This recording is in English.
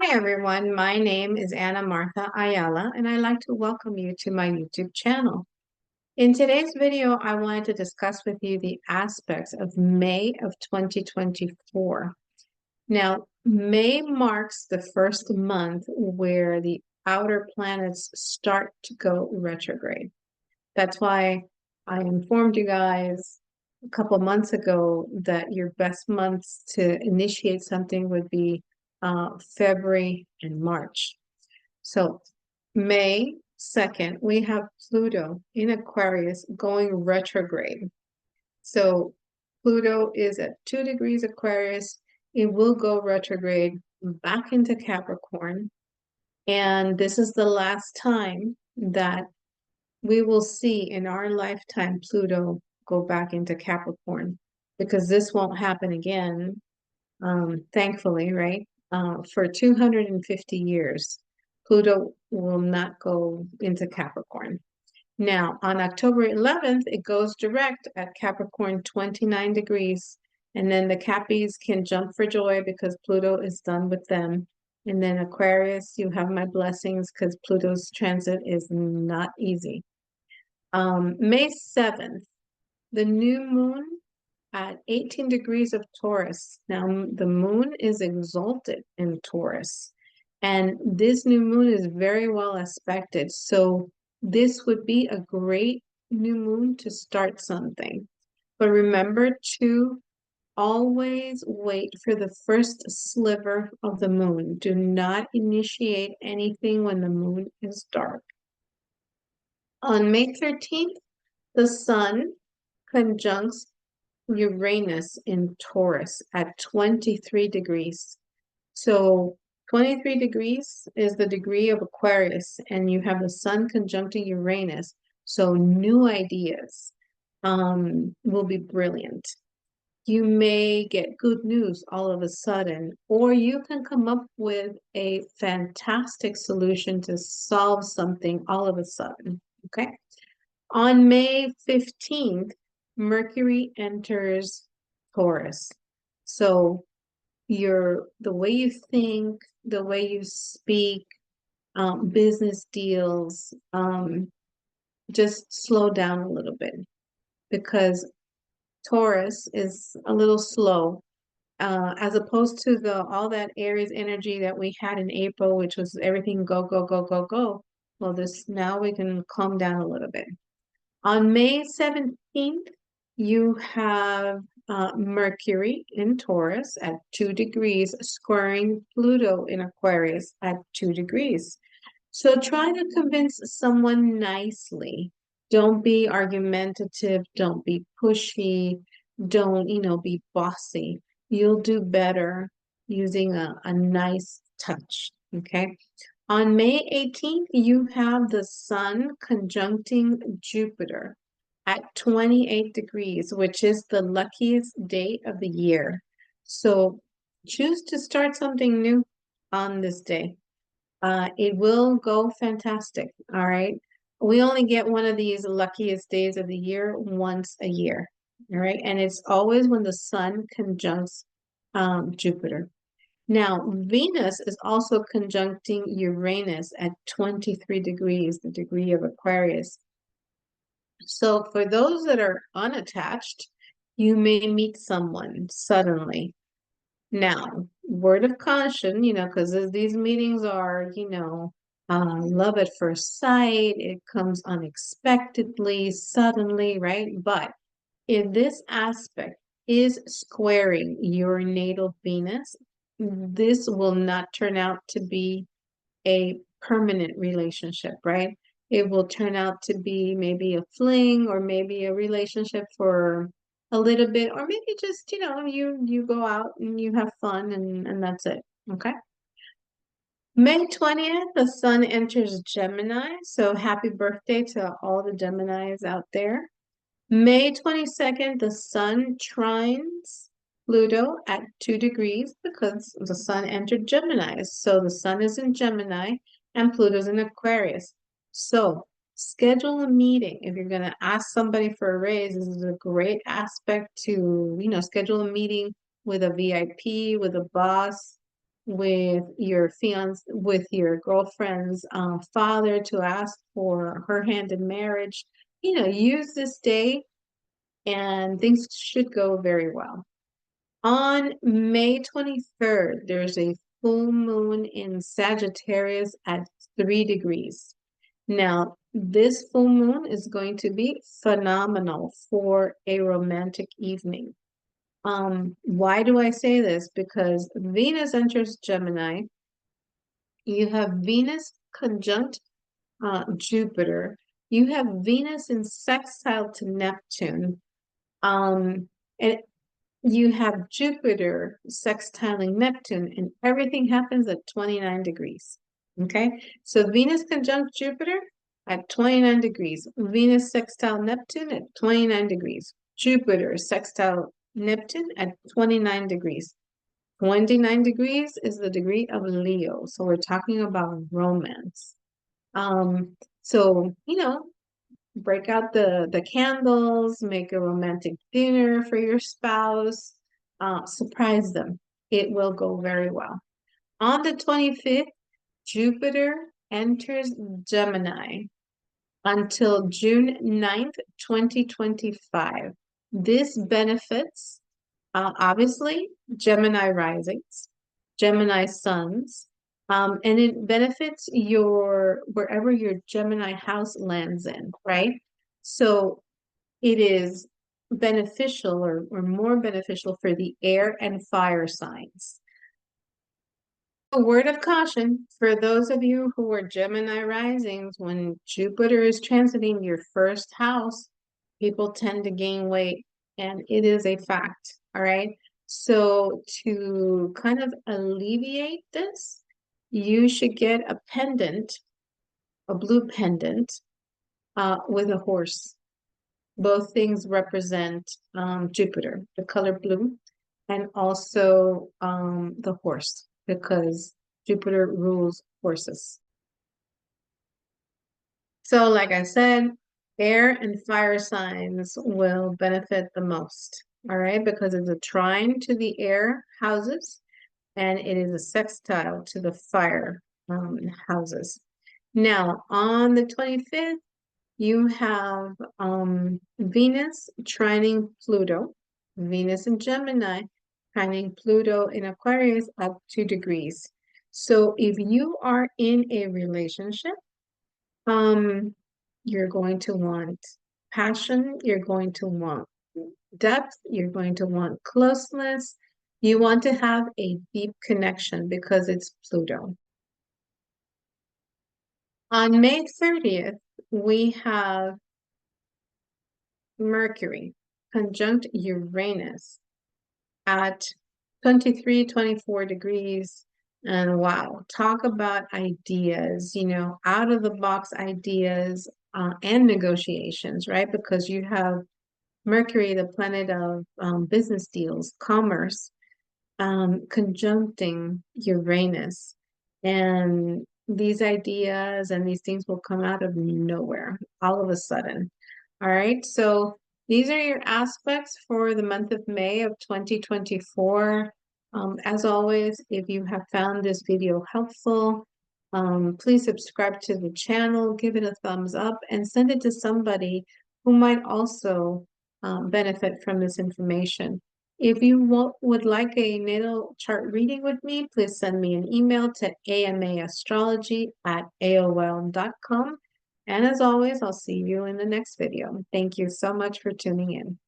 Hi everyone, my name is Anna Martha Ayala, and I'd like to welcome you to my YouTube channel. In today's video, I wanted to discuss with you the aspects of May of 2024. Now, May marks the first month where the outer planets start to go retrograde. That's why I informed you guys a couple months ago that your best months to initiate something would be February and March. So May 2nd, we have Pluto in Aquarius going retrograde. So Pluto is at 2 degrees Aquarius. It will go retrograde back into Capricorn. And this is the last time that we will see in our lifetime Pluto go back into Capricorn, because this won't happen again, thankfully, right? For 250 years, Pluto will not go into Capricorn. Now, on October 11th, it goes direct at Capricorn 29 degrees, and then the Cappies can jump for joy because Pluto is done with them. And then Aquarius, you have my blessings because Pluto's transit is not easy. May 7th, the new moon at 18 degrees of Taurus. Now, the moon is exalted in Taurus, and this new moon is very well aspected. So this would be a great new moon to start something. But remember to always wait for the first sliver of the moon. Do not initiate anything when the moon is dark. On May 13th, the sun conjuncts Uranus in Taurus at 23 degrees. So 23 degrees is the degree of Aquarius, and you have the sun conjuncting Uranus. So new ideas will be brilliant. You may get good news all of a sudden, or you can come up with a fantastic solution to solve something all of a sudden. Okay. On May 15th, Mercury enters Taurus. So the way you think, the way you speak, business deals, just slow down a little bit, because Taurus is a little slow, as opposed to the all that Aries energy that we had in April, which was everything go, go, go, go, go. Well, this now we can calm down a little bit. On May 17th, you have Mercury in Taurus at 2 degrees, squaring Pluto in Aquarius at 2 degrees. So try to convince someone nicely. Don't be argumentative. Don't be pushy. Don't, be bossy. You'll do better using a nice touch, okay? On May 18th, you have the sun conjuncting Jupiter at 28 degrees, which is the luckiest day of the year. So choose to start something new on this day. It will go fantastic, all right? We only get one of these luckiest days of the year once a year, all right? And it's always when the sun conjuncts Jupiter. Now, Venus is also conjuncting Uranus at 23 degrees, the degree of Aquarius. So for those that are unattached, you may meet someone suddenly. Now, word of caution, because these meetings are, love at first sight, it comes unexpectedly, suddenly, right? But if this aspect is squaring your natal Venus, this will not turn out to be a permanent relationship, right? It will turn out to be maybe a fling, or maybe a relationship for a little bit, or maybe just, you go out and you have fun, and that's it. Okay. May 20th, the sun enters Gemini. So happy birthday to all the Geminis out there. May 22nd, the sun trines Pluto at 2 degrees because the sun entered Gemini. So the sun is in Gemini and Pluto's in Aquarius. So schedule a meeting. If you're going to ask somebody for a raise, this is a great aspect to, schedule a meeting with a VIP, with a boss, with your with your girlfriend's father to ask for her hand in marriage. Use this day and things should go very well. On May 23rd, there's a full moon in Sagittarius at 3 degrees. Now, this full moon is going to be phenomenal for a romantic evening. Why do I say this? Because Venus enters Gemini. You have Venus conjunct Jupiter. You have Venus in sextile to Neptune. And you have Jupiter sextiling Neptune, and everything happens at 29 degrees. Okay, so Venus conjunct Jupiter at 29 degrees, Venus sextile Neptune at 29 degrees, Jupiter sextile Neptune at 29 degrees. 29 degrees is the degree of Leo, so we're talking about romance. So break out the candles, make a romantic dinner for your spouse, surprise them. It will go very well. On the 25th, Jupiter enters Gemini until June 9th, 2025. This benefits, obviously, Gemini risings, Gemini suns, and it benefits wherever your Gemini house lands in, right? So it is beneficial or more beneficial for the air and fire signs. A word of caution for those of you who are Gemini risings, when Jupiter is transiting your first house, people tend to gain weight, and it is a fact, all right? So to kind of alleviate this, you should get a pendant, a blue pendant, with a horse. Both things represent Jupiter, the color blue, and also the horse, because Jupiter rules horses. So, like I said, air and fire signs will benefit the most, all right, because it's a trine to the air houses and it is a sextile to the fire houses. Now, on the 25th, you have Venus trining Pluto, Venus in Gemini, trining Pluto in Aquarius at 2 degrees. So if you are in a relationship, you're going to want passion, you're going to want depth, you're going to want closeness. You want to have a deep connection because it's Pluto. On May 30th, we have Mercury conjunct Uranus at 23, 24 degrees. And wow, talk about ideas, out of the box ideas and negotiations, right? Because you have Mercury, the planet of business deals, commerce, conjuncting Uranus. And these ideas and these things will come out of nowhere all of a sudden. All right, so these are your aspects for the month of May of 2024. As always, if you have found this video helpful, please subscribe to the channel, give it a thumbs up, and send it to somebody who might also benefit from this information. If you would like a natal chart reading with me, please send me an email to amaastrology@aol.com. And as always, I'll see you in the next video. Thank you so much for tuning in.